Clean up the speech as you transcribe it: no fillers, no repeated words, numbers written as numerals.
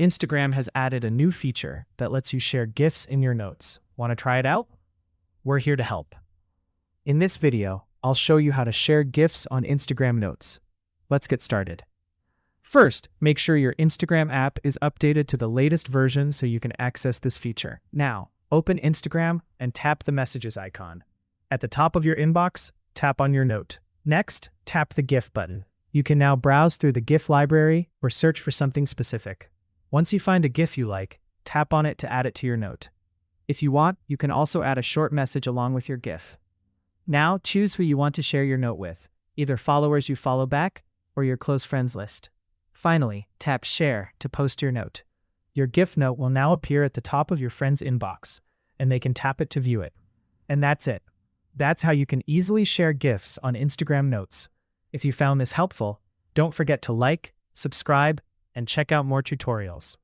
Instagram has added a new feature that lets you share GIFs in your notes. Want to try it out? We're here to help. In this video, I'll show you how to share GIFs on Instagram Notes. Let's get started. First, make sure your Instagram app is updated to the latest version so you can access this feature. Now, open Instagram and tap the messages icon. At the top of your inbox, tap on your note. Next, tap the GIF button. You can now browse through the GIF library or search for something specific. Once you find a GIF you like, tap on it to add it to your note. If you want, you can also add a short message along with your GIF. Now, choose who you want to share your note with, either followers you follow back or your close friends list. Finally, tap Share to post your note. Your GIF note will now appear at the top of your friend's inbox, and they can tap it to view it. And that's it. That's how you can easily share GIFs on Instagram Notes. If you found this helpful, don't forget to like, subscribe, and check out more tutorials.